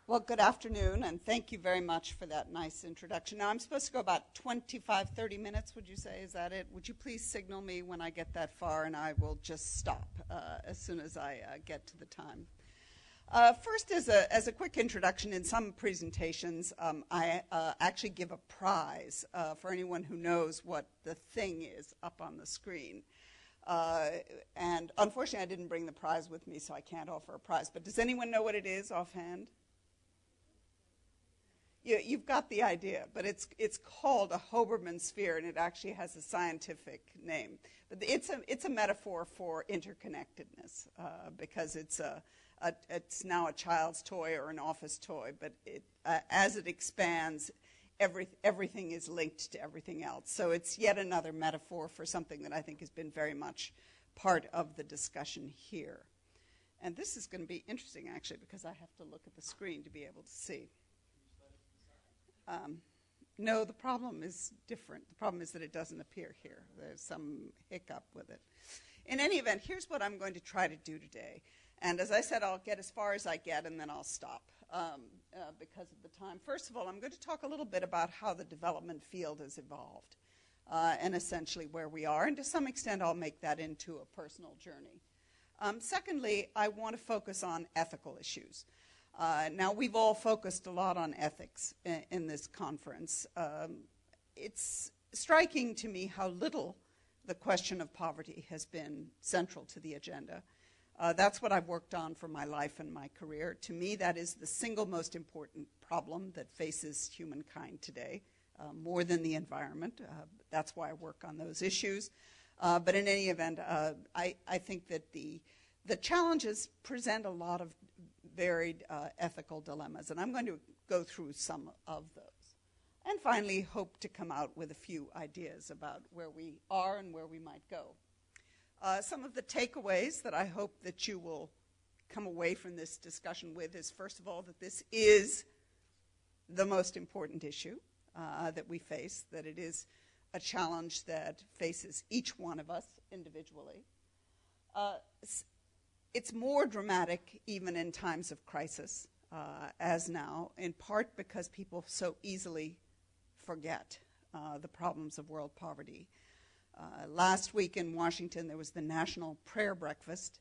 Well, good afternoon, and thank you very much for that nice introduction. Now, I'm supposed to go about 25, 30 minutes, would you say? Is that it? Would you please signal me when I get that far, and I will just stop as soon as I get to the time. First, as a quick introduction, in some presentations, I actually give a prize for anyone who knows what the thing is up on the screen. And unfortunately, I didn't bring the prize with me, so I can't offer a prize. But does anyone know what it is offhand? You've got the idea, but it's called a Hoberman sphere, and it actually has a scientific name. But it's a metaphor for interconnectedness because it's now a child's toy or an office toy, but as it expands, everything is linked to everything else. So it's yet another metaphor for something that I think has been very much part of the discussion here. And this is going to be interesting, actually, because I have to look at the screen to be able to see. No, the problem is different. The problem is that it doesn't appear here. There's some hiccup with it. In any event, here's what I'm going to try to do today. And as I said, I'll get as far as I get, and then I'll stop because of the time. First of all, I'm going to talk a little bit about how the development field has evolved and essentially where we are. And to some extent, I'll make that into a personal journey. Secondly, I want to focus on ethical issues. Now, we've all focused a lot on ethics in this conference. It's striking to me how little the question of poverty has been central to the agenda. That's what I've worked on for my life and my career. To me, that is the single most important problem that faces humankind today, more than the environment. That's why I work on those issues. But in any event, I think that the challenges present a lot of varied ethical dilemmas, and I'm going to go through some of those. And finally, hope to come out with a few ideas about where we are and where we might go. Some of the takeaways that I hope that you will come away from this discussion with is, first of all, that this is the most important issue that we face, that it is a challenge that faces each one of us individually. It's more dramatic even in times of crisis, as now, in part because people so easily forget the problems of world poverty. Last week in Washington, there was the National Prayer Breakfast,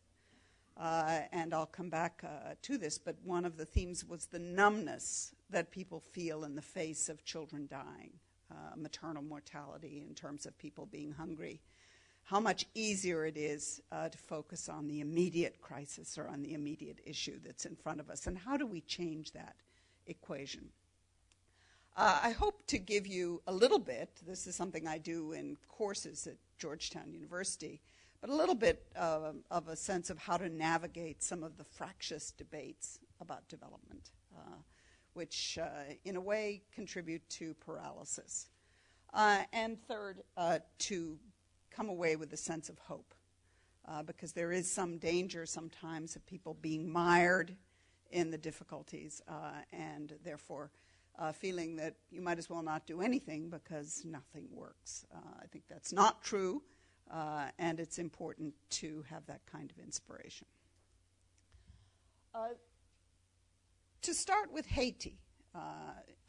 and I'll come back to this, but one of the themes was the numbness that people feel in the face of children dying, maternal mortality in terms of people being hungry. How much easier it is to focus on the immediate crisis or on the immediate issue that's in front of us, and how do we change that equation? I hope to give you a little bit, this is something I do in courses at Georgetown University, but a little bit of a sense of how to navigate some of the fractious debates about development, which in a way contribute to paralysis. And third, to come away with a sense of hope, because there is some danger sometimes of people being mired in the difficulties and therefore feeling that you might as well not do anything because nothing works. I think that's not true, and it's important to have that kind of inspiration. To start with Haiti,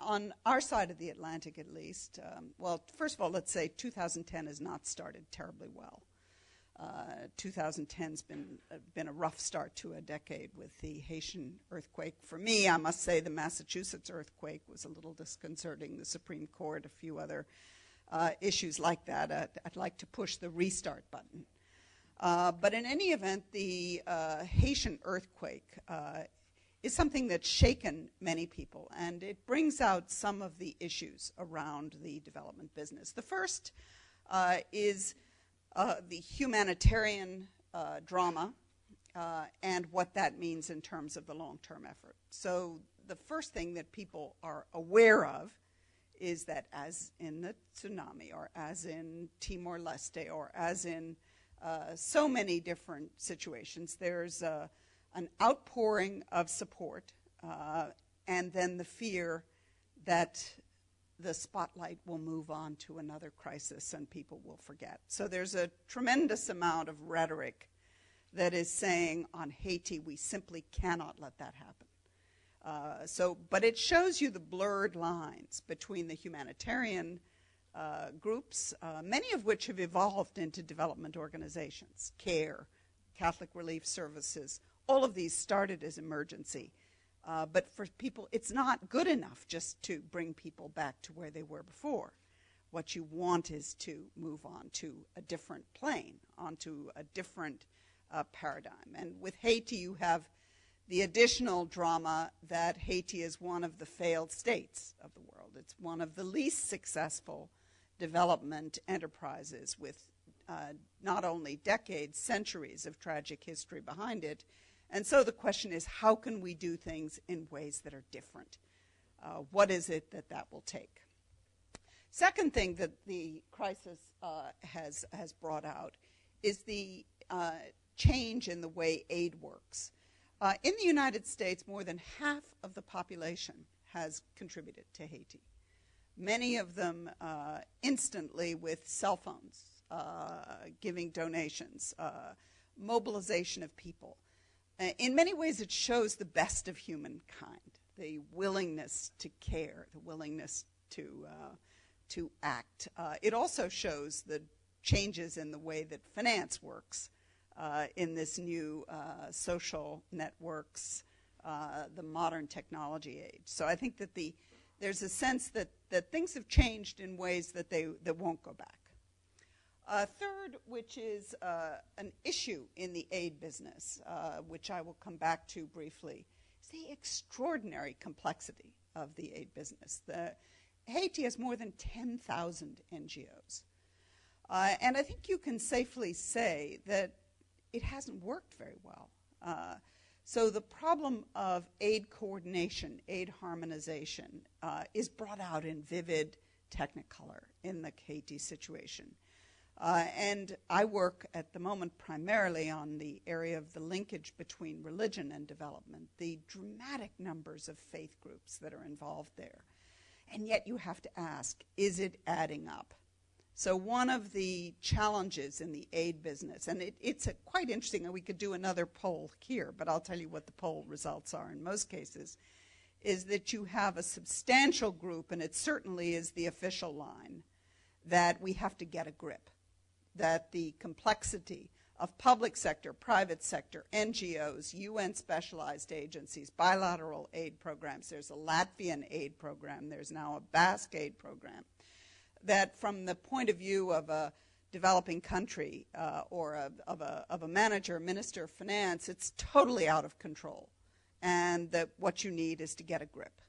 on our side of the Atlantic at least, well, first of all, let's say 2010 has not started terribly well. 2010's been a rough start to a decade with the Haitian earthquake. For me, I must say the Massachusetts earthquake was a little disconcerting. The Supreme Court, a few other issues like that. I'd like to push the restart button. But in any event, the Haitian earthquake is something that's shaken many people, and it brings out some of the issues around the development business. The first is the humanitarian drama and what that means in terms of the long-term effort. So the first thing that people are aware of is that as in the tsunami, or as in Timor-Leste, or as in so many different situations, there's an outpouring of support and then the fear that the spotlight will move on to another crisis and people will forget. So there's a tremendous amount of rhetoric that is saying on Haiti, we simply cannot let that happen. But it shows you the blurred lines between the humanitarian groups, many of which have evolved into development organizations, CARE, Catholic Relief Services. All of these started as emergency. But for people, it's not good enough just to bring people back to where they were before. What you want is to move on to a different plane, onto a different paradigm. And with Haiti, you have the additional drama that Haiti is one of the failed states of the world. It's one of the least successful development enterprises with not only decades, centuries of tragic history behind it. And so the question is, how can we do things in ways that are different? What is it that will take? Second thing that the crisis has brought out is the change in the way aid works. In the United States, more than half of the population has contributed to Haiti. Many of them instantly with cell phones, giving donations, mobilization of people. In many ways, it shows the best of humankind, the willingness to care, the willingness to act. It also shows the changes in the way that finance works in this new social networks, the modern technology age. So I think that there's a sense that things have changed in ways that won't go back. Third, which is an issue in the aid business, which I will come back to briefly, is the extraordinary complexity of the aid business. Haiti has more than 10,000 NGOs. And I think you can safely say that it hasn't worked very well. So the problem of aid coordination, aid harmonization, is brought out in vivid technicolor in the Haiti situation. And I work at the moment primarily on the area of the linkage between religion and development, the dramatic numbers of faith groups that are involved there. And yet you have to ask, is it adding up? So one of the challenges in the aid business, and it's quite interesting, and we could do another poll here, but I'll tell you what the poll results are in most cases, is that you have a substantial group, and it certainly is the official line, that we have to get a grip, that the complexity of public sector, private sector, NGOs, UN specialized agencies, bilateral aid programs, there's a Latvian aid program, there's now a Basque aid program, that from the point of view of a developing country or of a manager, minister of finance, it's totally out of control. And that what you need is to get a grip,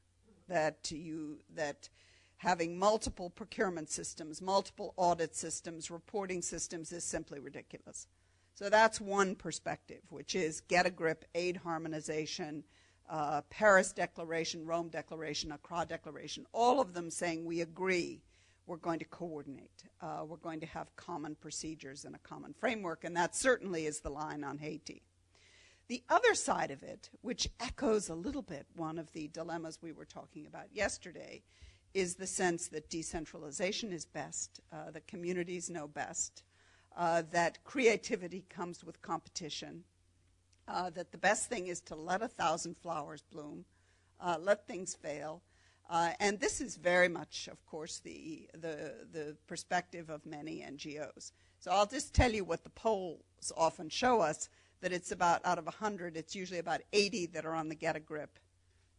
that having multiple procurement systems, multiple audit systems, reporting systems is simply ridiculous. So that's one perspective, which is get a grip, aid harmonization, Paris Declaration, Rome Declaration, Accra Declaration, all of them saying we agree we're going to coordinate. We're going to have common procedures and a common framework, and that certainly is the line on Haiti. The other side of it, which echoes a little bit one of the dilemmas we were talking about yesterday, is the sense that decentralization is best, that communities know best, that creativity comes with competition, that the best thing is to let 1,000 flowers bloom, let things fail. And this is very much, of course, the perspective of many NGOs. So I'll just tell you what the polls often show us, that it's about, out of 100, it's usually about 80 that are on the get a grip,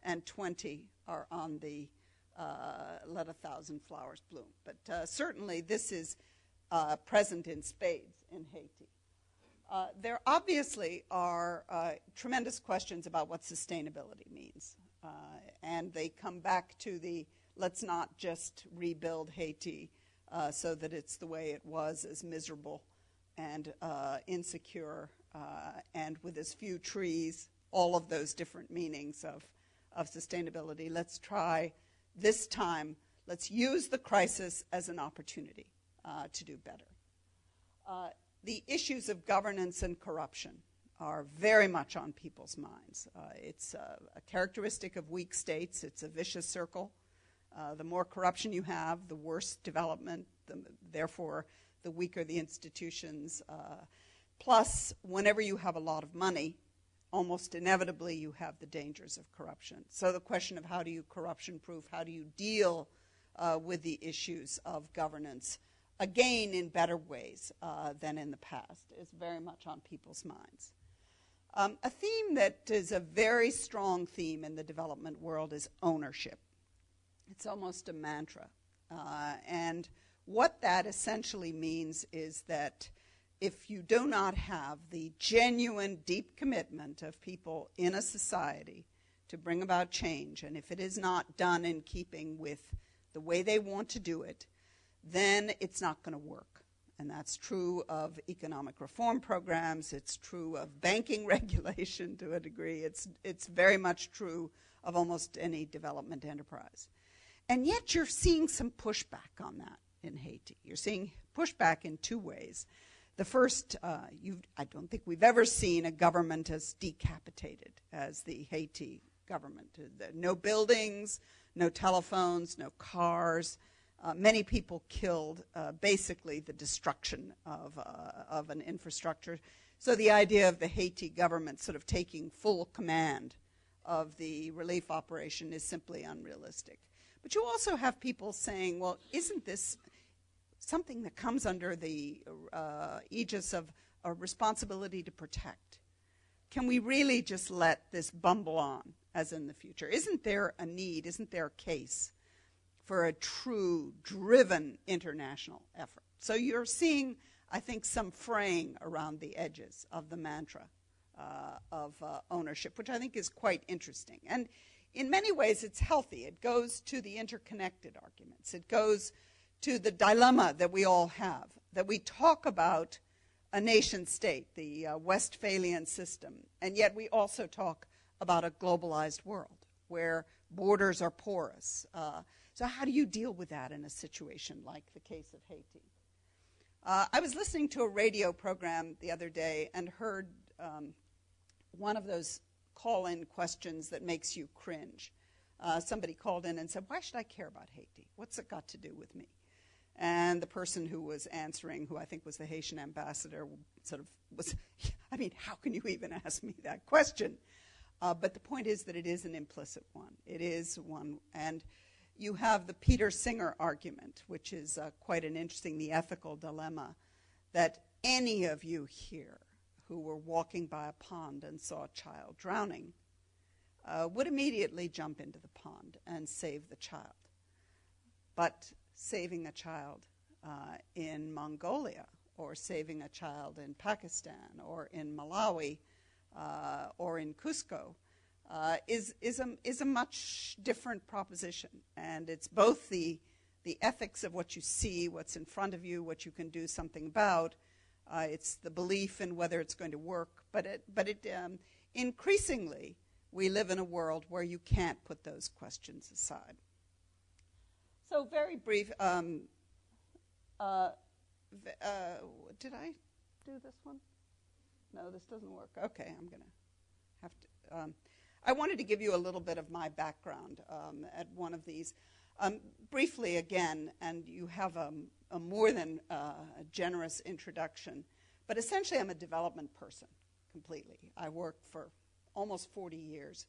and 20 are on the let 1,000 flowers bloom. But certainly this is present in spades in Haiti. There obviously are tremendous questions about what sustainability means. And they come back to let's not just rebuild Haiti so that it's the way it was, as miserable and insecure and with as few trees, all of those different meanings of sustainability. Let's try this time, let's use the crisis as an opportunity to do better. The issues of governance and corruption are very much on people's minds. It's a characteristic of weak states. It's a vicious circle. The more corruption you have, the worse development, therefore the weaker the institutions. Plus, whenever you have a lot of money, almost inevitably you have the dangers of corruption. So the question of how do you corruption-proof, how do you deal with the issues of governance, again in better ways than in the past, is very much on people's minds. A theme that is a very strong theme in the development world is ownership. It's almost a mantra. And what that essentially means is that if you do not have the genuine, deep commitment of people in a society to bring about change, and if it is not done in keeping with the way they want to do it, then it's not going to work. And that's true of economic reform programs. It's true of banking regulation to a degree. It's very much true of almost any development enterprise. And yet you're seeing some pushback on that in Haiti. You're seeing pushback in two ways. The first, I don't think we've ever seen a government as decapitated as the Haiti government. No buildings, no telephones, no cars. Many people killed, basically the destruction of an infrastructure. So the idea of the Haiti government sort of taking full command of the relief operation is simply unrealistic. But you also have people saying, well, isn't this something that comes under the aegis of a responsibility to protect? Can we really just let this bumble on as in the future? Isn't there a need, isn't there a case for a true, driven international effort? So you're seeing, I think, some fraying around the edges of the mantra of ownership, which I think is quite interesting. And in many ways, it's healthy. It goes to the interconnected arguments. It goes to the dilemma that we all have, that we talk about a nation state, the Westphalian system, and yet we also talk about a globalized world where borders are porous. So how do you deal with that in a situation like the case of Haiti? I was listening to a radio program the other day and heard one of those call-in questions that makes you cringe. Somebody called in and said, why should I care about Haiti? What's it got to do with me? And the person who was answering, who I think was the Haitian ambassador, sort of was, I mean, how can you even ask me that question? But the point is that it is an implicit one. It is one. And you have the Peter Singer argument, which is quite an interesting, the ethical dilemma, that any of you here who were walking by a pond and saw a child drowning would immediately jump into the pond and save the child. But saving a child in Mongolia, or saving a child in Pakistan, or in Malawi, or in Cusco, is a much different proposition. And it's both the ethics of what you see, what's in front of you, what you can do something about. It's the belief in whether it's going to work. But increasingly, we live in a world where you can't put those questions aside. So very brief. Did I do this one? No, this doesn't work. Okay, I'm going to have to. I wanted to give you a little bit of my background at one of these. Briefly again, and you have a more than generous introduction, but essentially I'm a development person completely. I worked for almost 40 years.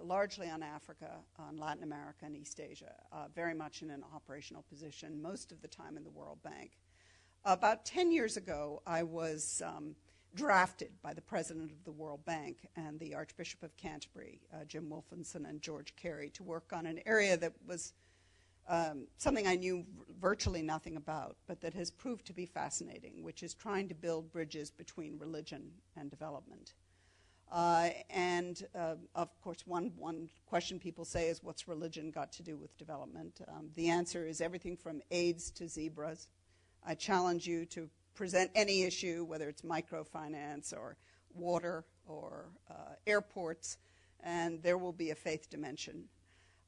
Largely on Africa, on Latin America, and East Asia, very much in an operational position, most of the time in the World Bank. About 10 years ago, I was drafted by the president of the World Bank and the Archbishop of Canterbury, Jim Wolfenson and George Carey, to work on an area that was something I knew virtually nothing about, but that has proved to be fascinating, which is trying to build bridges between religion and development. Of course, one question people say is, what's religion got to do with development? The answer is everything from AIDS to zebras. I challenge you to present any issue, whether it's microfinance or water or airports, and there will be a faith dimension.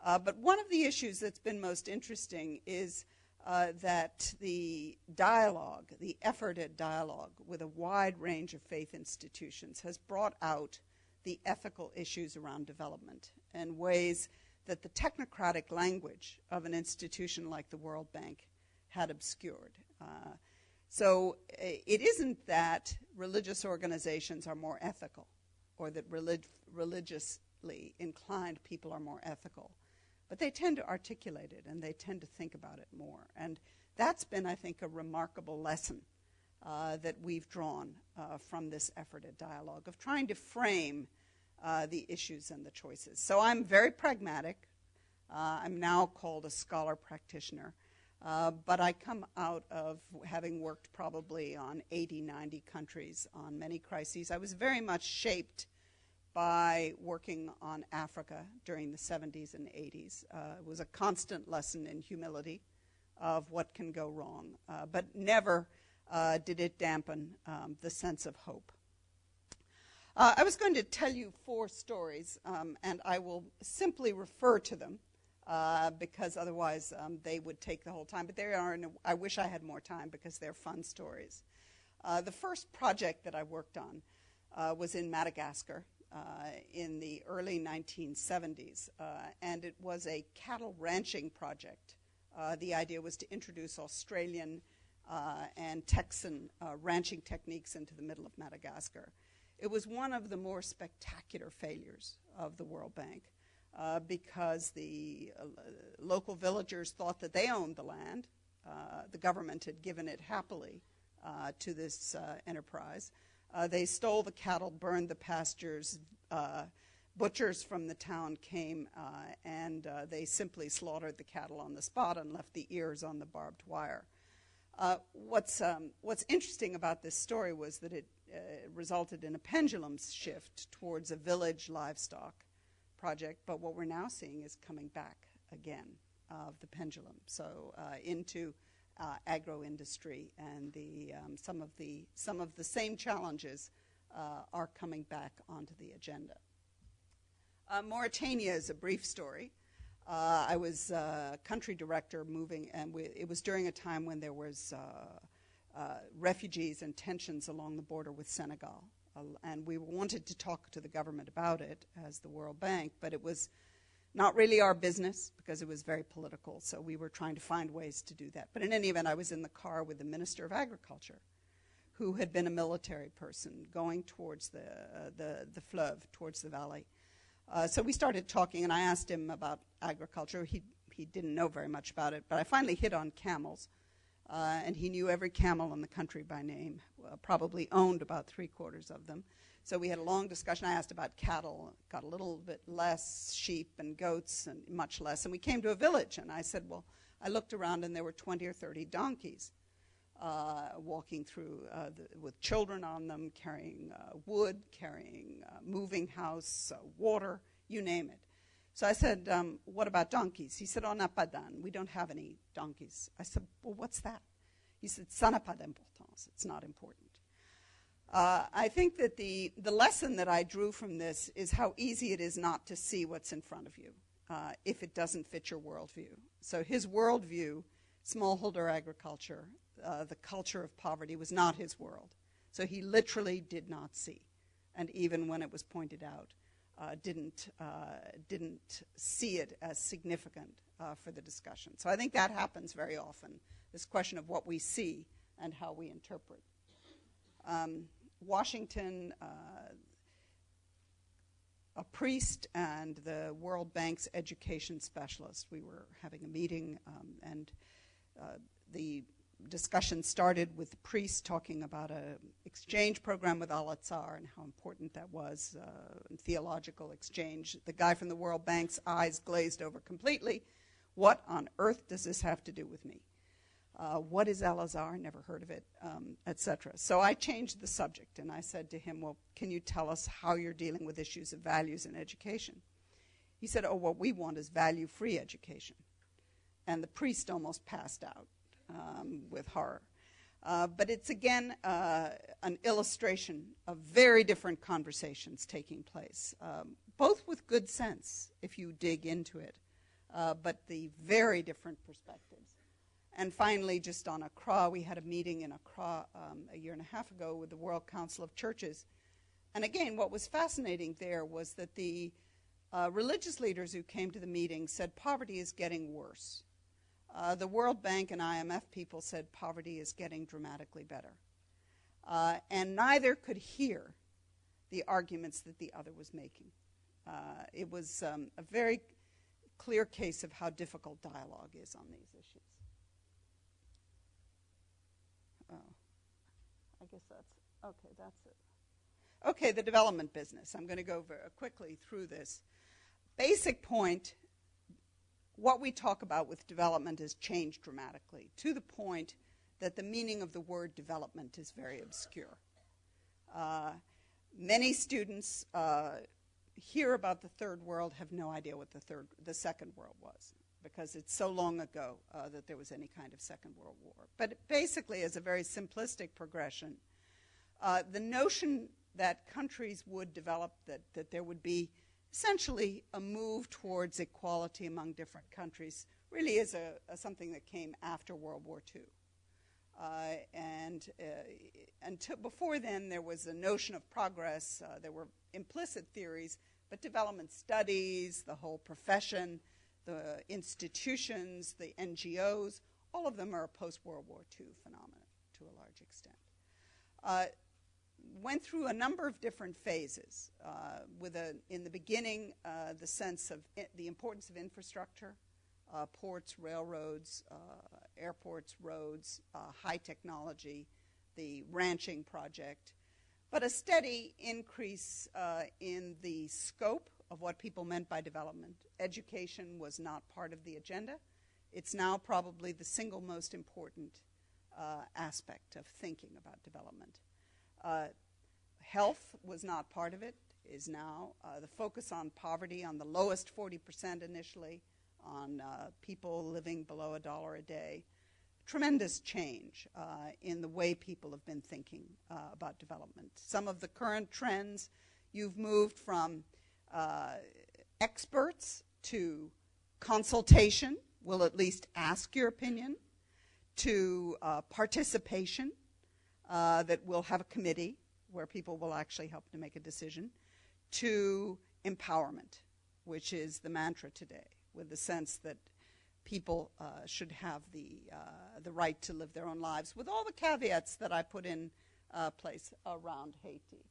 But one of the issues that's been most interesting is that the dialogue, the effort at dialogue with a wide range of faith institutions has brought out the ethical issues around development in ways that the technocratic language of an institution like the World Bank had obscured. So it isn't that religious organizations are more ethical or that religiously inclined people are more ethical. But they tend to articulate it, and they tend to think about it more. And that's been, I think, a remarkable lesson that we've drawn from this effort at dialogue, of trying to frame the issues and the choices. So I'm very pragmatic. I'm now called a scholar practitioner. But I come out of having worked probably on 80, 90 countries on many crises. I was very much shaped by working on Africa during the 70s and 80s. It was a constant lesson in humility of what can go wrong, but never did it dampen the sense of hope. I was going to tell you 4 stories, and I will simply refer to them because otherwise they would take the whole time. But they are, I wish I had more time because they're fun stories. The first project that I worked on was in Madagascar in the early 1970s, and it was a cattle ranching project. The idea was to introduce Australian and Texan ranching techniques into the middle of Madagascar. It was one of the more spectacular failures of the World Bank because the local villagers thought that they owned the land. The government had given it happily to this enterprise. They stole the cattle, burned the pastures. Butchers from the town came and they simply slaughtered the cattle on the spot and left the ears on the barbed wire. What's interesting about this story was that it resulted in a pendulum shift towards a village livestock project, but what we're now seeing is coming back again of the pendulum, so into agro-industry, and some of the same challenges are coming back onto the agenda. Mauritania is a brief story. I was country director moving, and it was during a time when there was refugees and tensions along the border with Senegal. And we wanted to talk to the government about it as the World Bank, but it was not really our business because it was very political, so we were trying to find ways to do that. But in any event, I was in the car with the Minister of Agriculture, who had been a military person going towards the fleuve, towards the valley. So we started talking, and I asked him about agriculture. He didn't know very much about it, but I finally hit on camels, and he knew every camel in the country by name, probably owned about 3/4 of them. So we had a long discussion. I asked about cattle, got a little bit less, sheep and goats, and much less. And we came to a village, and I said, well, I looked around, and there were 20 or 30 donkeys walking through with children on them, carrying wood, carrying moving house, water, you name it. So I said, what about donkeys? He said, on n'a pas d'âne. We don't have any donkeys. I said, well, what's that? He said, ça n'a pas d'importance. It's not important. I think that the lesson that I drew from this is how easy it is not to see what's in front of you if it doesn't fit your worldview. So his worldview, smallholder agriculture, the culture of poverty, was not his world. So he literally did not see. And even when it was pointed out, didn't see it as significant for the discussion. So I think that happens very often, this question of what we see and how we interpret. Washington, a priest and the World Bank's education specialist, we were having a meeting, and the discussion started with the priest talking about an exchange program with Al-Azhar and how important that was, theological exchange. The guy from the World Bank's eyes glazed over completely. What on earth does this have to do with me? What is Al-Azhar? Never heard of it, etc. So I changed the subject, and I said to him, well, can you tell us how you're dealing with issues of values in education? He said, oh, what we want is value-free education. And the priest almost passed out with horror. But it's, again, an illustration of very different conversations taking place, both with good sense, if you dig into it, but the very different perspectives. And finally, just on Accra, we had a meeting in Accra a year and a half ago with the World Council of Churches. And again, what was fascinating there was that the religious leaders who came to the meeting said poverty is getting worse. The World Bank and IMF people said poverty is getting dramatically better. And neither could hear the arguments that the other was making. It was a very clear case of how difficult dialogue is on these issues. Oh, I guess that's it. Okay, the development business. I'm going to go very quickly through this. Basic point, what we talk about with development has changed dramatically to the point that the meaning of the word development is very obscure. Many students hear about the third world, have no idea what the second world was, because it's so long ago that there was any kind of Second World War. But basically, as a very simplistic progression, the notion that countries would develop, that there would be essentially a move towards equality among different countries, really is something that came after World War II. And until before then, there was a notion of progress. There were implicit theories, but development studies, the whole profession, the institutions, the NGOs, all of them are a post-World War II phenomenon to a large extent. Went through a number of different phases. In the beginning, the sense of the importance of infrastructure, ports, railroads, airports, roads, high technology, the ranching project, but a steady increase in the scope of what people meant by development. Education was not part of the agenda. It's now probably the single most important aspect of thinking about development. Health was not part of it, is now. The focus on poverty, on the lowest 40% initially, on people living below $1 a day. Tremendous change in the way people have been thinking about development. Some of the current trends, you've moved from experts to consultation, will at least ask your opinion, to participation, that will have a committee where people will actually help to make a decision, to empowerment, which is the mantra today, with the sense that people should have the right to live their own lives, with all the caveats that I put in place around Haiti.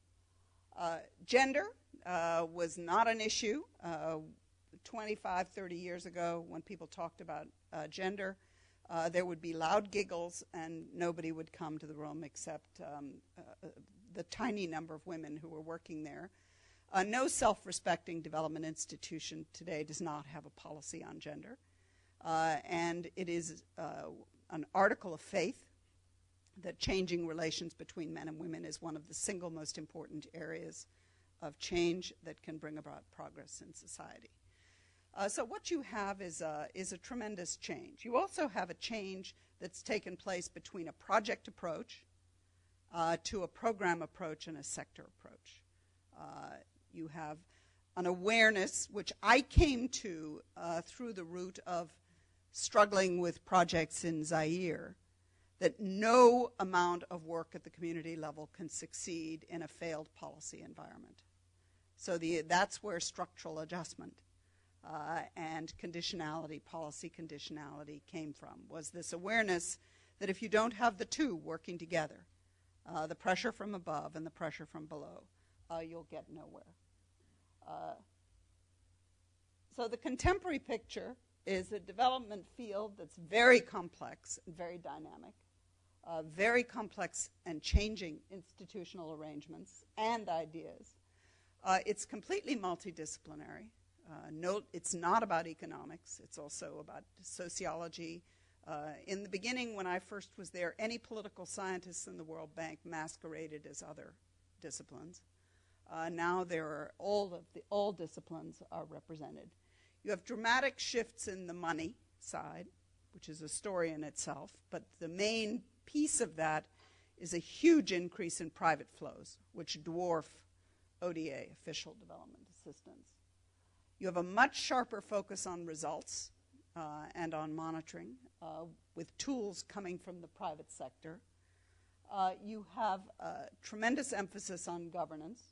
Gender was not an issue 25, 30 years ago when people talked about gender. There would be loud giggles and nobody would come to the room except the tiny number of women who were working there. No self-respecting development institution today does not have a policy on gender. And it is an article of faith that changing relations between men and women is one of the single most important areas of change that can bring about progress in society. So what you have is a tremendous change. You also have a change that's taken place between a project approach to a program approach and a sector approach. You have an awareness, which I came to through the route of struggling with projects in Zaire, that no amount of work at the community level can succeed in a failed policy environment. So that's where structural adjustment and conditionality, policy conditionality came from, was this awareness that if you don't have the two working together, the pressure from above and the pressure from below, you'll get nowhere. So the contemporary picture is a development field that's very complex and very dynamic, very complex and changing institutional arrangements and ideas. It's completely multidisciplinary. It's not about economics. It's also about sociology. In the beginning, when I first was there, any political scientists in the World Bank masqueraded as other disciplines. Now there are all disciplines are represented. You have dramatic shifts in the money side, which is a story in itself, but the main piece of that is a huge increase in private flows, which dwarf ODA, official development assistance. You have a much sharper focus on results and on monitoring, with tools coming from the private sector. You have a tremendous emphasis on governance.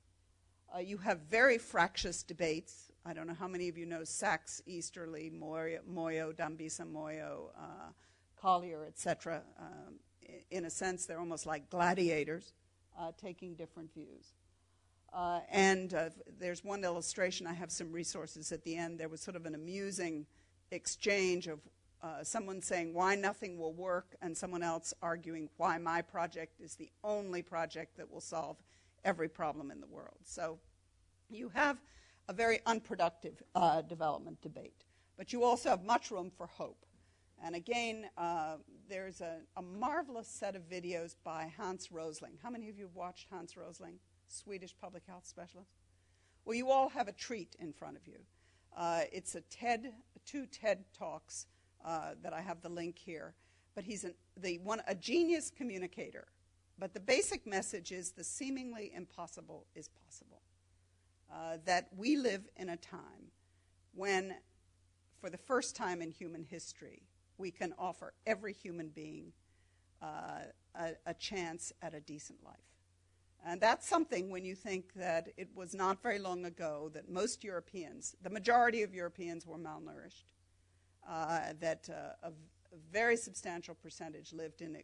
You have very fractious debates. I don't know how many of you know Sachs, Easterly, Moyo, Dambisa Moyo, Collier, etc. In a sense, they're almost like gladiators taking different views. There's one illustration. I have some resources at the end. There was sort of an amusing exchange of someone saying why nothing will work and someone else arguing why my project is the only project that will solve every problem in the world. So you have a very unproductive development debate. But you also have much room for hope. And again, there's a marvelous set of videos by Hans Rosling. How many of you have watched Hans Rosling, Swedish public health specialist? Well, you all have a treat in front of you. It's two TED Talks that I have the link here. But he's a genius communicator. But the basic message is the seemingly impossible is possible. That we live in a time when, for the first time in human history, we can offer every human being a chance at a decent life. And that's something when you think that it was not very long ago that most Europeans, the majority of Europeans were malnourished, that a very substantial percentage lived in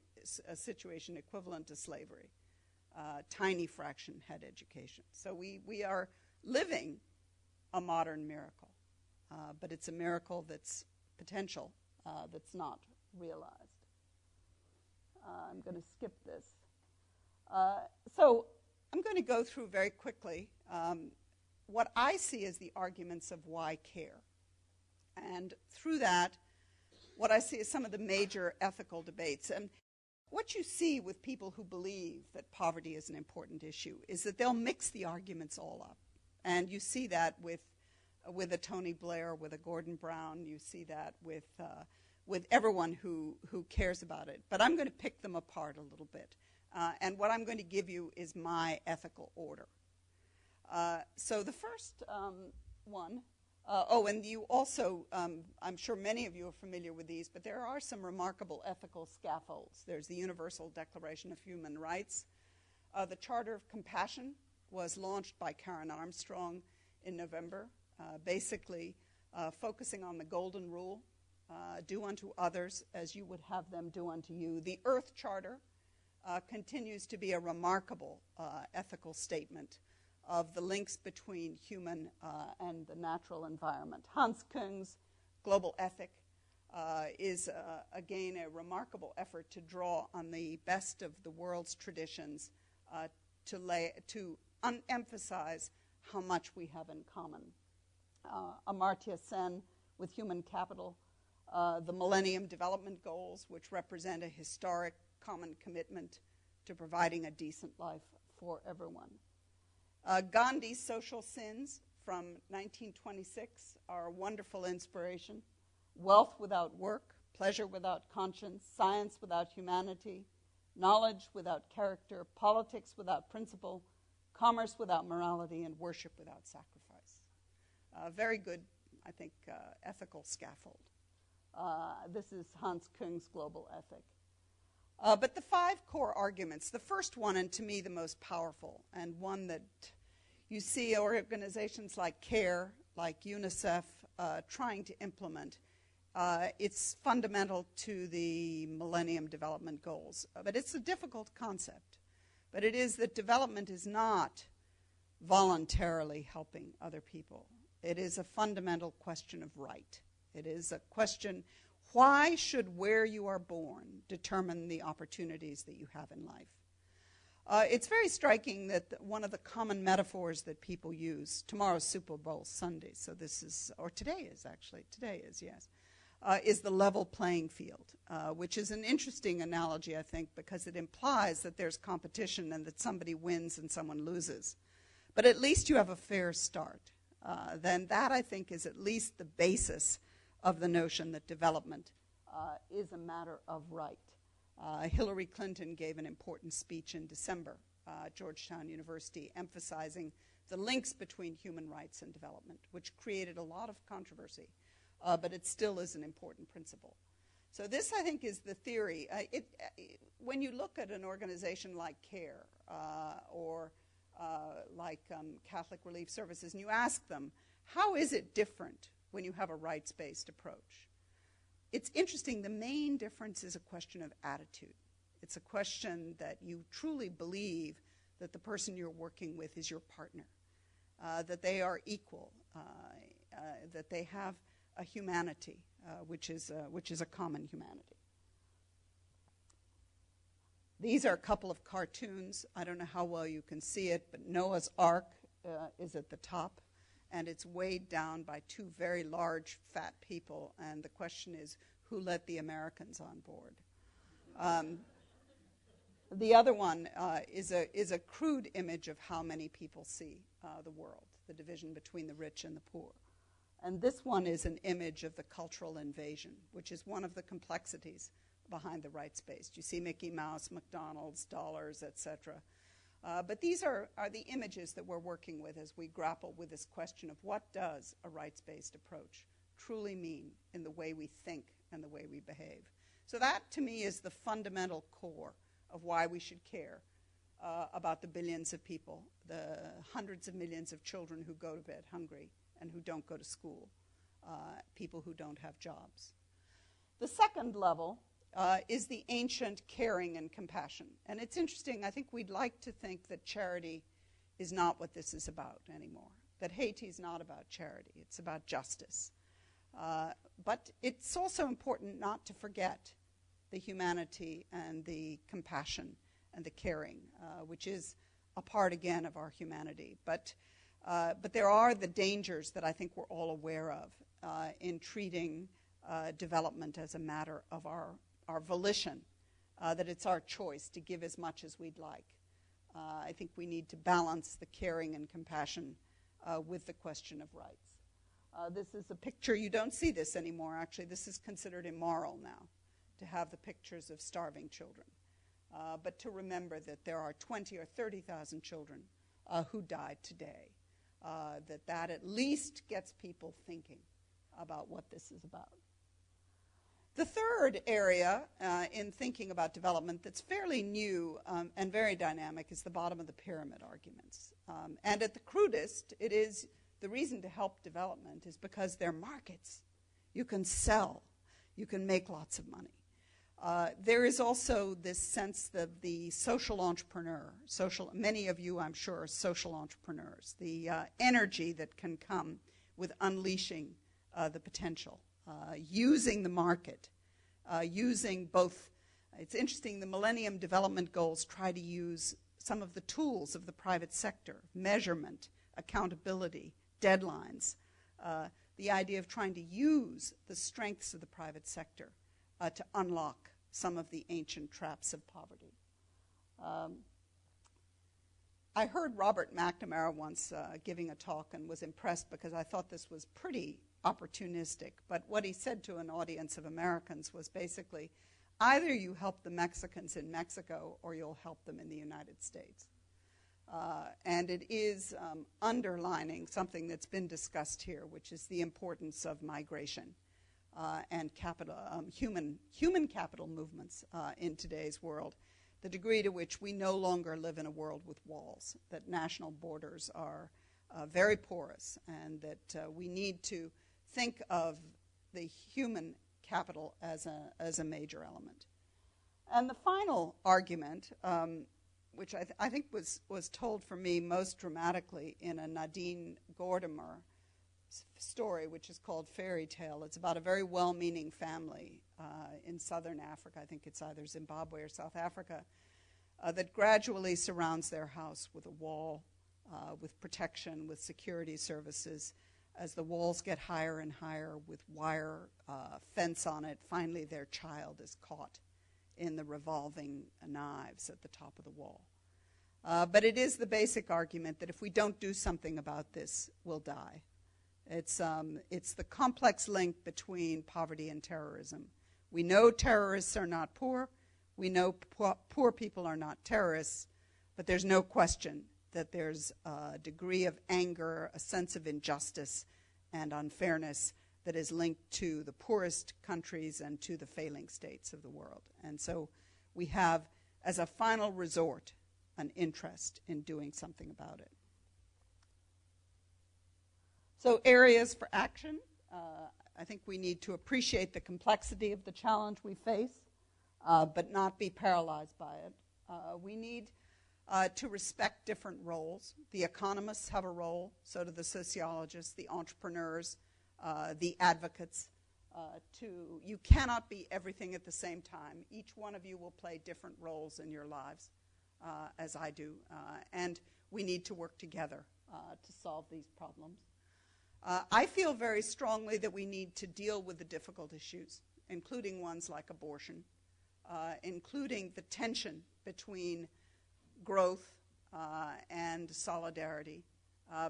a situation equivalent to slavery. Tiny fraction had education. So we are living a modern miracle, but it's a miracle that's potential, that's not realized. I'm going to skip this. So I'm going to go through very quickly what I see as the arguments of why care. And through that, what I see is some of the major ethical debates. And what you see with people who believe that poverty is an important issue is that they'll mix the arguments all up. And you see that with a Tony Blair, with a Gordon Brown. You see that with everyone who cares about it. But I'm going to pick them apart a little bit. And what I'm going to give you is my ethical order. So the first one, and you also, I'm sure many of you are familiar with these, but there are some remarkable ethical scaffolds. There's the Universal Declaration of Human Rights. The Charter of Compassion was launched by Karen Armstrong in November, basically focusing on the golden rule, do unto others as you would have them do unto you. The Earth Charter continues to be a remarkable ethical statement of the links between human and the natural environment. Hans Kung's global ethic is, again, a remarkable effort to draw on the best of the world's traditions to emphasize how much we have in common. Amartya Sen with human capital, the Millennium Development Goals, which represent a historic common commitment to providing a decent life for everyone. Gandhi's social sins from 1926 are a wonderful inspiration. Wealth without work, pleasure without conscience, science without humanity, knowledge without character, politics without principle, commerce without morality, and worship without sacrifice. Very good, I think, ethical scaffold. This is Hans Kung's global ethic. But the 5 core arguments, the first one, and to me the most powerful, and one that you see organizations like CARE, like UNICEF, trying to implement, it's fundamental to the Millennium Development Goals. But it's a difficult concept. But it is that development is not voluntarily helping other people. It is a fundamental question of right. It is a question, why should where you are born determine the opportunities that you have in life? It's very striking that one of the common metaphors that people use, tomorrow's Super Bowl Sunday, so this is, or today is, yes, is the level playing field, which is an interesting analogy, I think, because it implies that there's competition and that somebody wins and someone loses. But at least you have a fair start. Then that, I think, is at least the basis of the notion that development is a matter of right. Hillary Clinton gave an important speech in December at Georgetown University emphasizing the links between human rights and development, which created a lot of controversy, but it still is an important principle. So this, I think, is the theory. When you look at an organization like CARE or like Catholic Relief Services, and you ask them, how is it different when you have a rights-based approach? It's interesting. The main difference is a question of attitude. It's a question that you truly believe that the person you're working with is your partner, that they are equal, that they have a humanity, which is a common humanity. These are a couple of cartoons. I don't know how well you can see it, but Noah's Ark is at the top, and it's weighed down by two very large, fat people, and the question is, who let the Americans on board? The other one is a crude image of how many people see the world, the division between the rich and the poor. And this one is an image of the cultural invasion, which is one of the complexities behind the rights-based. You see Mickey Mouse, McDonald's, dollars, etc. But these are the images that we're working with as we grapple with this question of what does a rights-based approach truly mean in the way we think and the way we behave. So that, to me, is the fundamental core of why we should care about the billions of people, the hundreds of millions of children who go to bed hungry and who don't go to school, people who don't have jobs. The second level is the ancient caring and compassion. And it's interesting, I think we'd like to think that charity is not what this is about anymore, that Haiti is not about charity, it's about justice. But it's also important not to forget the humanity and the compassion and the caring, which is a part, again, of our humanity. But there are the dangers that I think we're all aware of in treating development as a matter of our volition, that it's our choice to give as much as we'd like. I think we need to balance the caring and compassion with the question of rights. This is a picture, you don't see this anymore, actually. This is considered immoral now, to have the pictures of starving children. But to remember that there are 20 or 30,000 children who died today, that at least gets people thinking about what this is about. The third area in thinking about development that's fairly new and very dynamic is the bottom of the pyramid arguments. And at the crudest, it is the reason to help development is because they're markets. You can sell. You can make lots of money. There is also this sense that the social entrepreneur, many of you, I'm sure, are social entrepreneurs, the energy that can come with unleashing the potential, using the market, using both. It's interesting, the Millennium Development Goals try to use some of the tools of the private sector, measurement, accountability, deadlines, the idea of trying to use the strengths of the private sector to unlock some of the ancient traps of poverty. I heard Robert McNamara once giving a talk and was impressed because I thought this was pretty opportunistic. But what he said to an audience of Americans was basically, either you help the Mexicans in Mexico or you'll help them in the United States. And it is underlining something that's been discussed here, which is the importance of migration and capital, human capital movements in today's world, the degree to which we no longer live in a world with walls, that national borders are very porous, and that we need to think of the human capital as a major element. And the final argument, which I think was told for me most dramatically in a Nadine Gordimer story, which is called Fairy Tale. It's about a very well-meaning family in southern Africa, I think it's either Zimbabwe or South Africa, that gradually surrounds their house with a wall, with protection, with security services. As the walls get higher and higher with wire fence on it, finally their child is caught in the revolving knives at the top of the wall. But it is the basic argument that if we don't do something about this, we'll die. It's the complex link between poverty and terrorism. We know terrorists are not poor. We know poor people are not terrorists. But there's no question that there's a degree of anger, a sense of injustice and unfairness that is linked to the poorest countries and to the failing states of the world. And so we have, as a final resort, an interest in doing something about it. So areas for action. I think we need to appreciate the complexity of the challenge we face, but not be paralyzed by it. We need to respect different roles. The economists have a role, so do the sociologists, the entrepreneurs, the advocates. You cannot be everything at the same time. Each one of you will play different roles in your lives, as I do, and we need to work together to solve these problems. I feel very strongly that we need to deal with the difficult issues, including ones like abortion, including the tension between growth and solidarity,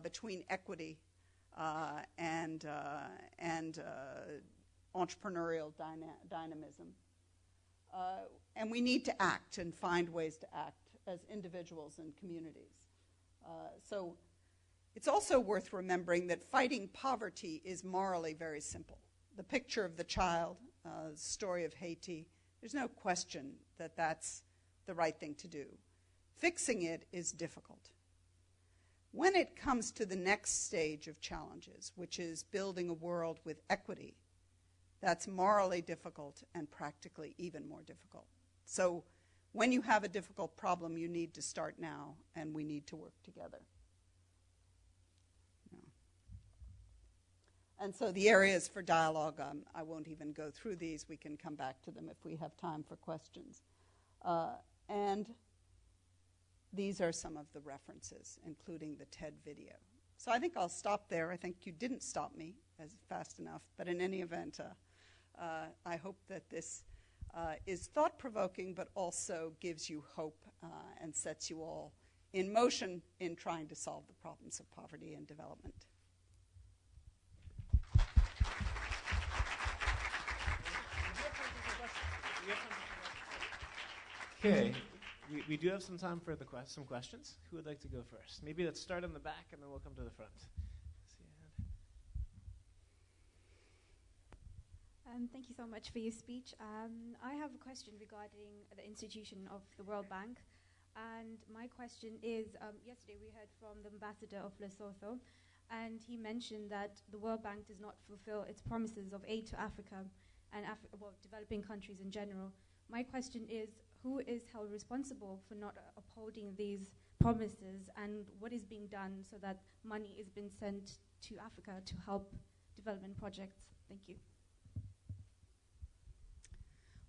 between equity and entrepreneurial dynamism. And we need to act and find ways to act as individuals and communities. So it's also worth remembering that fighting poverty is morally very simple. The picture of the child, the story of Haiti, there's no question that that's the right thing to do. Fixing it is difficult. When it comes to the next stage of challenges, which is building a world with equity, that's morally difficult and practically even more difficult. So when you have a difficult problem, you need to start now, and we need to work together. And so the areas for dialogue, I won't even go through these. We can come back to them if we have time for questions. And these are some of the references, including the TED video. So I think I'll stop there. I think you didn't stop me fast enough. But in any event, I hope that this is thought-provoking, but also gives you hope and sets you all in motion in trying to solve the problems of poverty and development. Okay, we do have some time for some questions. Who would like to go first? Maybe let's start in the back and then we'll come to the front. Thank you so much for your speech. I have a question regarding the institution of the World Bank. And my question is, yesterday we heard from the ambassador of Lesotho, and he mentioned that the World Bank does not fulfill its promises of aid to Africa and developing countries in general. My question is, who is held responsible for not upholding these promises, and what is being done so that money is being sent to Africa to help development projects? Thank you.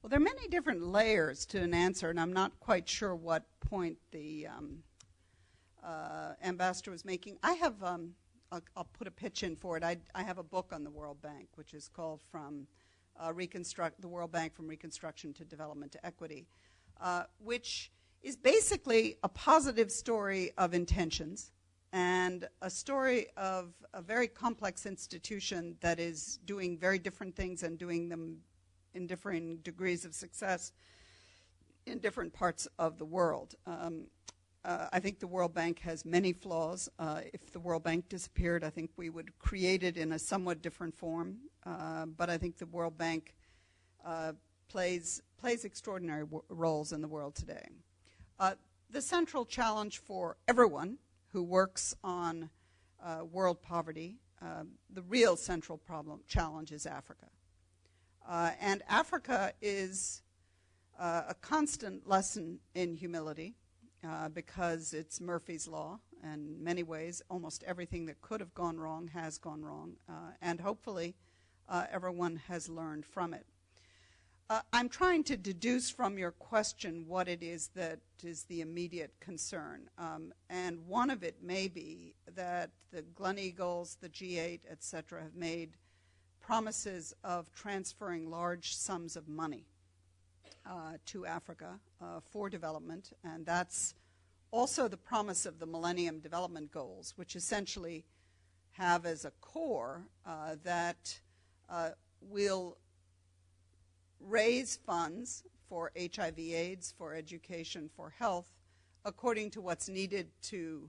Well, there are many different layers to an answer, and I'm not quite sure what point the ambassador was making. I have, I'll put a pitch in for it. I have a book on the World Bank, which is called the World Bank from Reconstruction to Development to Equity, which is basically a positive story of intentions and a story of a very complex institution that is doing very different things and doing them in differing degrees of success in different parts of the world. I think the World Bank has many flaws. If the World Bank disappeared, I think we would create it in a somewhat different form. But I think the World Bank plays extraordinary roles in the world today. The central challenge for everyone who works on world poverty, the real central challenge is Africa. And Africa is a constant lesson in humility because it's Murphy's Law. And in many ways, almost everything that could have gone wrong has gone wrong. And hopefully, everyone has learned from it. I'm trying to deduce from your question what it is that is the immediate concern. And one of it may be that the Gleneagles, the G8, et cetera, have made promises of transferring large sums of money to Africa for development, and that's also the promise of the Millennium Development Goals, which essentially have as a core that will raise funds for HIV/AIDS, for education, for health, according to what's needed to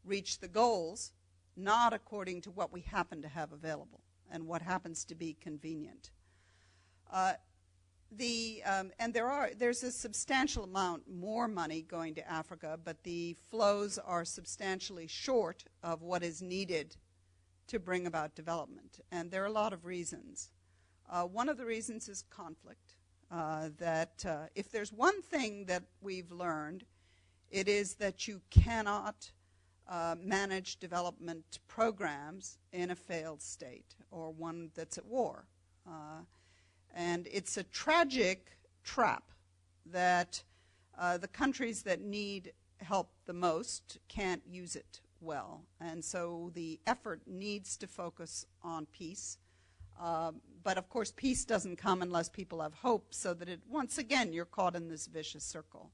reach the goals, not according to what we happen to have available and what happens to be convenient. There's a substantial amount more money going to Africa, but the flows are substantially short of what is needed to bring about development. And there are a lot of reasons. One of the reasons is conflict, that if there's one thing that we've learned, It is that you cannot manage development programs in a failed state or one that's at war. And it's a tragic trap that the countries that need help the most can't use it well. And so the effort needs to focus on peace. But of course, peace doesn't come unless people have hope, so that once again, you're caught in this vicious circle.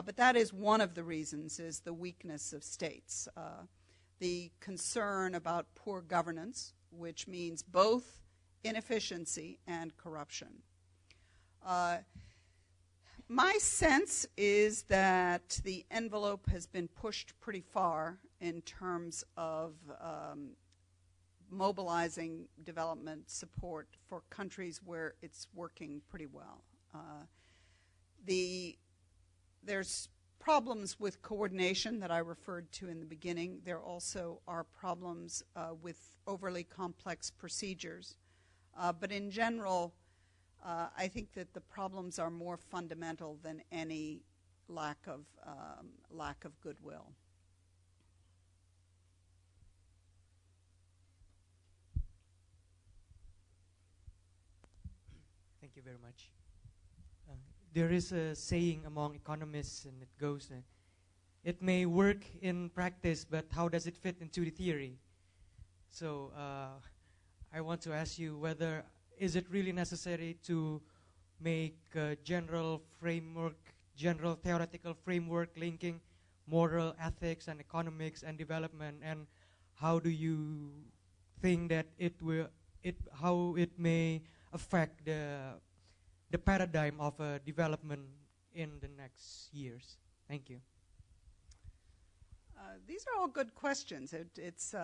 But that is one of the reasons, is the weakness of states. The concern about poor governance, which means both inefficiency and corruption. My sense is that the envelope has been pushed pretty far in terms of mobilizing development support for countries where it's working pretty well. There's problems with coordination that I referred to in the beginning. There also are problems with overly complex procedures. But in general, I think that the problems are more fundamental than any lack of goodwill. Thank you very much. There is a saying among economists, and it goes, it may work in practice, but how does it fit into the theory? So I want to ask you whether is it really necessary to make a general theoretical framework linking moral ethics and economics and development, and how do you think that how it may affect the paradigm of development in the next years? Thank you. These are all good questions. It's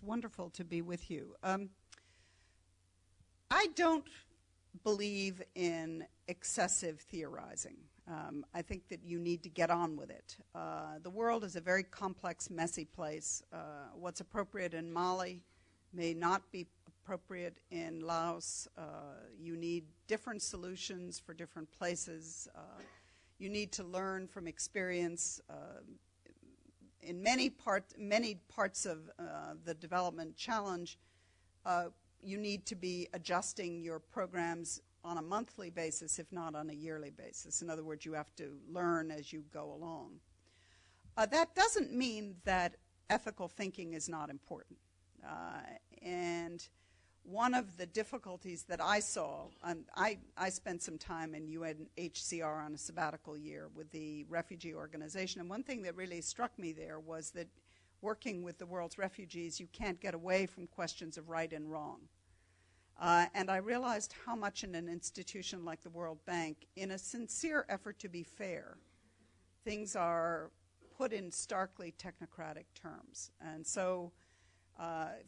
wonderful to be with you. I don't believe in excessive theorizing. I think that you need to get on with it. The world is a very complex, messy place. What's appropriate in Mali may not be appropriate in Laos. You need different solutions for different places. You need to learn from experience. In many parts of the development challenge, you need to be adjusting your programs on a monthly basis, if not on a yearly basis. In other words, you have to learn as you go along. That doesn't mean that ethical thinking is not important. And one of the difficulties that I saw, and I spent some time in UNHCR on a sabbatical year with the refugee organization, and one thing that really struck me there was that working with the world's refugees, you can't get away from questions of right and wrong. And I realized how much in an institution like the World Bank, in a sincere effort to be fair, things are put in starkly technocratic terms. And so,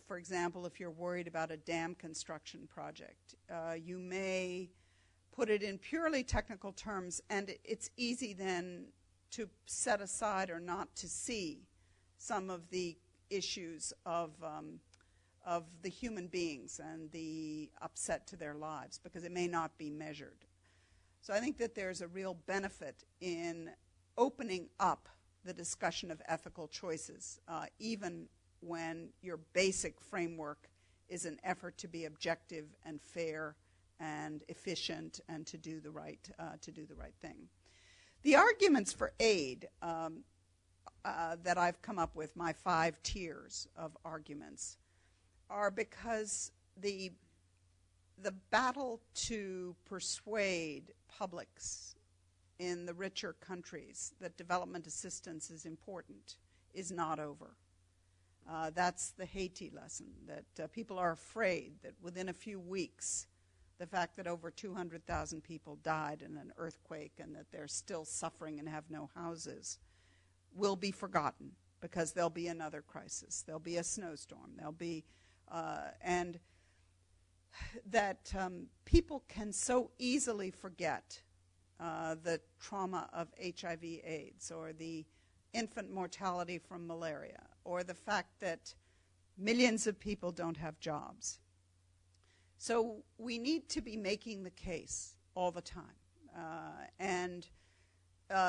for example, if you're worried about a dam construction project, you may put it in purely technical terms, and it's easy then to set aside or not to see some of the issues of the human beings and the upset to their lives, because it may not be measured. So I think that there's a real benefit in opening up the discussion of ethical choices, even when your basic framework is an effort to be objective and fair and efficient and to do the right thing. The arguments for aid that I've come up with, my 5 tiers of arguments, are because the battle to persuade publics in the richer countries that development assistance is important is not over. That's the Haiti lesson, that people are afraid that within a few weeks, the fact that over 200,000 people died in an earthquake and that they're still suffering and have no houses will be forgotten, because there'll be another crisis. There'll be a snowstorm. There'll be, and that people can so easily forget the trauma of HIV/AIDS, or the infant mortality from malaria, or the fact that millions of people don't have jobs. So we need to be making the case all the time. And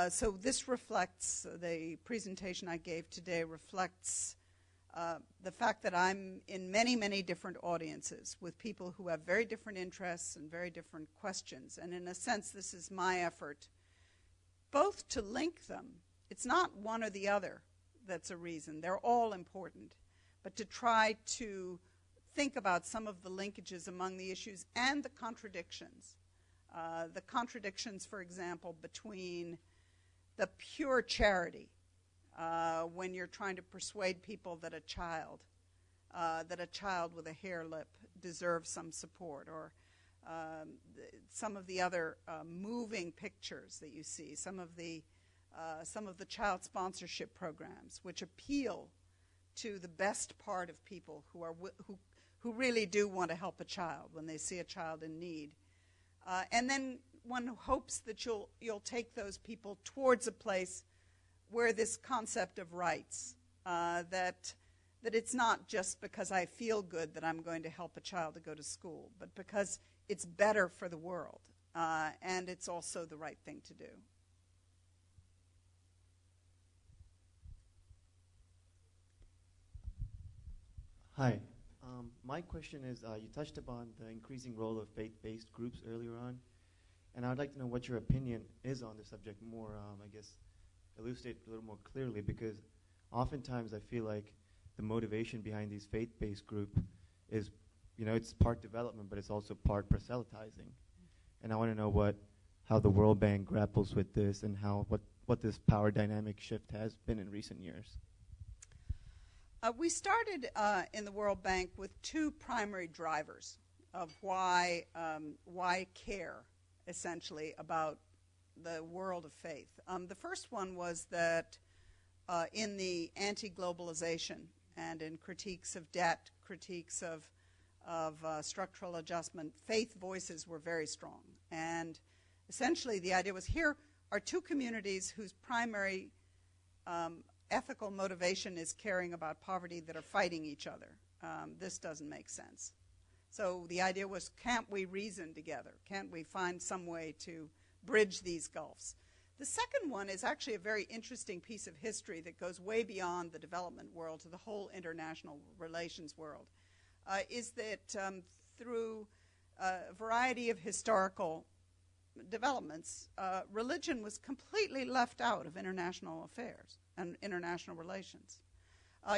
so this reflects, the presentation I gave today reflects the fact that I'm in many, many different audiences with people who have very different interests and very different questions. And in a sense, this is my effort both to link them. It's not one or the other that's a reason. They're all important. But to try to think about some of the linkages among the issues and the contradictions. The contradictions, for example, between the pure charity, when you're trying to persuade people that a child with a hair lip deserves some support, or some of the other moving pictures that you see, some of the child sponsorship programs, which appeal to the best part of people who really do want to help a child when they see a child in need, and then one hopes that you'll take those people towards a place where this concept of rights, that it's not just because I feel good that I'm going to help a child to go to school, but because it's better for the world, and it's also the right thing to do. Hi. My question is, you touched upon the increasing role of faith-based groups earlier on, and I'd like to know what your opinion is on the subject more, I guess, elucidate a little more clearly, because oftentimes I feel like the motivation behind these faith-based groups is, it's part development, but it's also part proselytizing. And I want to know how the World Bank grapples with this and what this power dynamic shift has been in recent years. We started in the World Bank with two primary drivers of why care, essentially, about the world of faith. The first one was that in the anti-globalization and in critiques of debt, critiques of structural adjustment, faith voices were very strong. And essentially the idea was, here are two communities whose primary ethical motivation is caring about poverty that are fighting each other. This doesn't make sense. So the idea was, can't we reason together? Can't we find some way to bridge these gulfs? The second one is actually a very interesting piece of history that goes way beyond the development world to the whole international relations world, is that through a variety of historical developments, religion was completely left out of international affairs and international relations.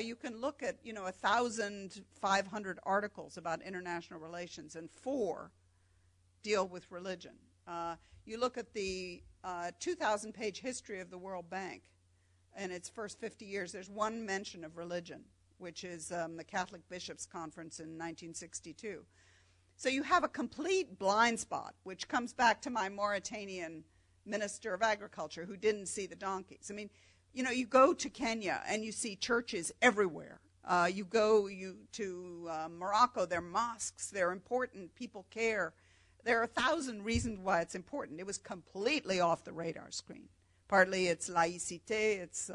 You can look at 1,500 articles about international relations, and 4 deal with religion. You look at the 2,000-page history of the World Bank. In its first 50 years, there's one mention of religion, which is the Catholic Bishops' Conference in 1962. So you have a complete blind spot, which comes back to my Mauritanian Minister of Agriculture who didn't see the donkeys. I mean, you go to Kenya and you see churches everywhere. You go to Morocco, there are mosques, they're important, people care. There are 1,000 reasons why it's important. It was completely off the radar screen. Partly it's laïcité, it's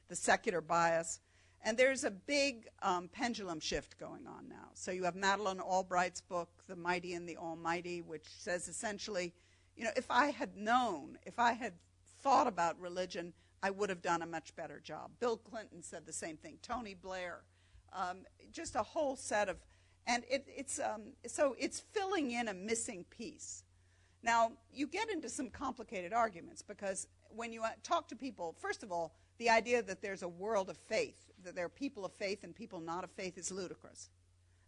the secular bias. And there's a big pendulum shift going on now. So you have Madeleine Albright's book, The Mighty and the Almighty, which says essentially, if I had thought about religion, I would have done a much better job. Bill Clinton said the same thing. Tony Blair. Just a whole set of, and so it's filling in a missing piece. Now, you get into some complicated arguments because when you talk to people, first of all, the idea that there's a world of faith, that there are people of faith and people not of faith is ludicrous.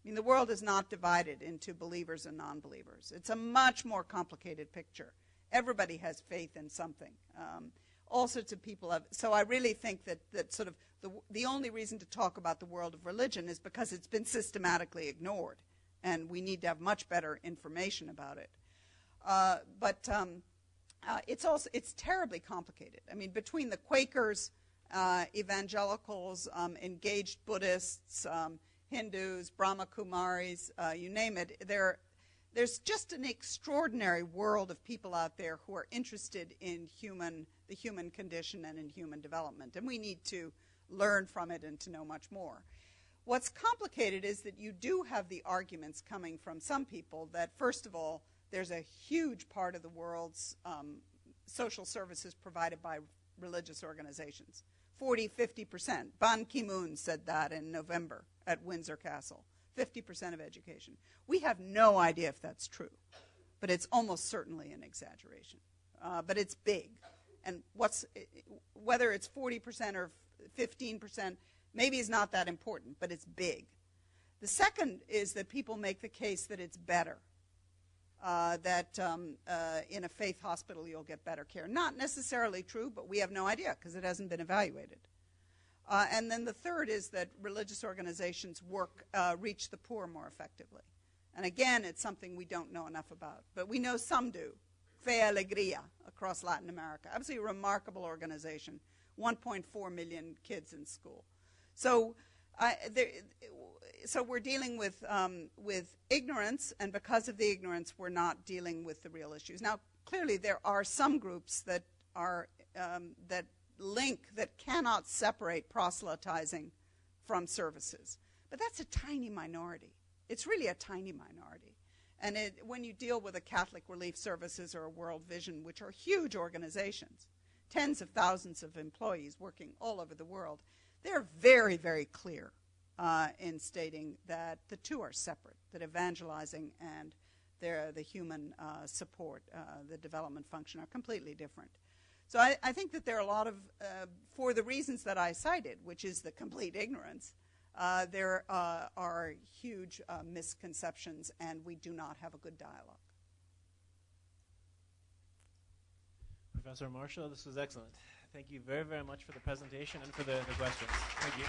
I mean, the world is not divided into believers and non-believers. It's a much more complicated picture. Everybody has faith in something. All sorts of people have. So I really think that sort of the only reason to talk about the world of religion is because it's been systematically ignored, and we need to have much better information about it. But it's terribly complicated. I mean, between the Quakers, evangelicals, engaged Buddhists, Hindus, Brahma Kumaris, you name it, there's just an extraordinary world of people out there who are interested in the human condition and in human development, and we need to learn from it and to know much more. What's complicated is that you do have the arguments coming from some people that, first of all, there's a huge part of the world's social services provided by religious organizations. 40, 50%. Ban Ki-moon said that in November at Windsor Castle. 50% of education. We have no idea if that's true, but it's almost certainly an exaggeration. But it's big. And whether it's 40% or 15%, maybe is not that important, but it's big. The second is that people make the case that it's better, that in a faith hospital you'll get better care. Not necessarily true, but we have no idea because it hasn't been evaluated. And then the third is that religious organizations reach the poor more effectively. And again, it's something we don't know enough about, but we know some do. Fe Alegria across Latin America. Absolutely remarkable organization. 1.4 million kids in school. So we're dealing with ignorance, and because of the ignorance, we're not dealing with the real issues. Now, clearly, there are some groups that are that cannot separate proselytizing from services, but that's a tiny minority. It's really a tiny minority. And when you deal with a Catholic Relief Services or a World Vision, which are huge organizations, tens of thousands of employees working all over the world, they're very, very clear in stating that the two are separate, that evangelizing and the human support, the development function, are completely different. So I think that there are a lot of, for the reasons that I cited, which is the complete ignorance, there are huge misconceptions, and we do not have a good dialogue. Professor Marshall, this was excellent. Thank you very, very much for the presentation and for the questions. Thank you.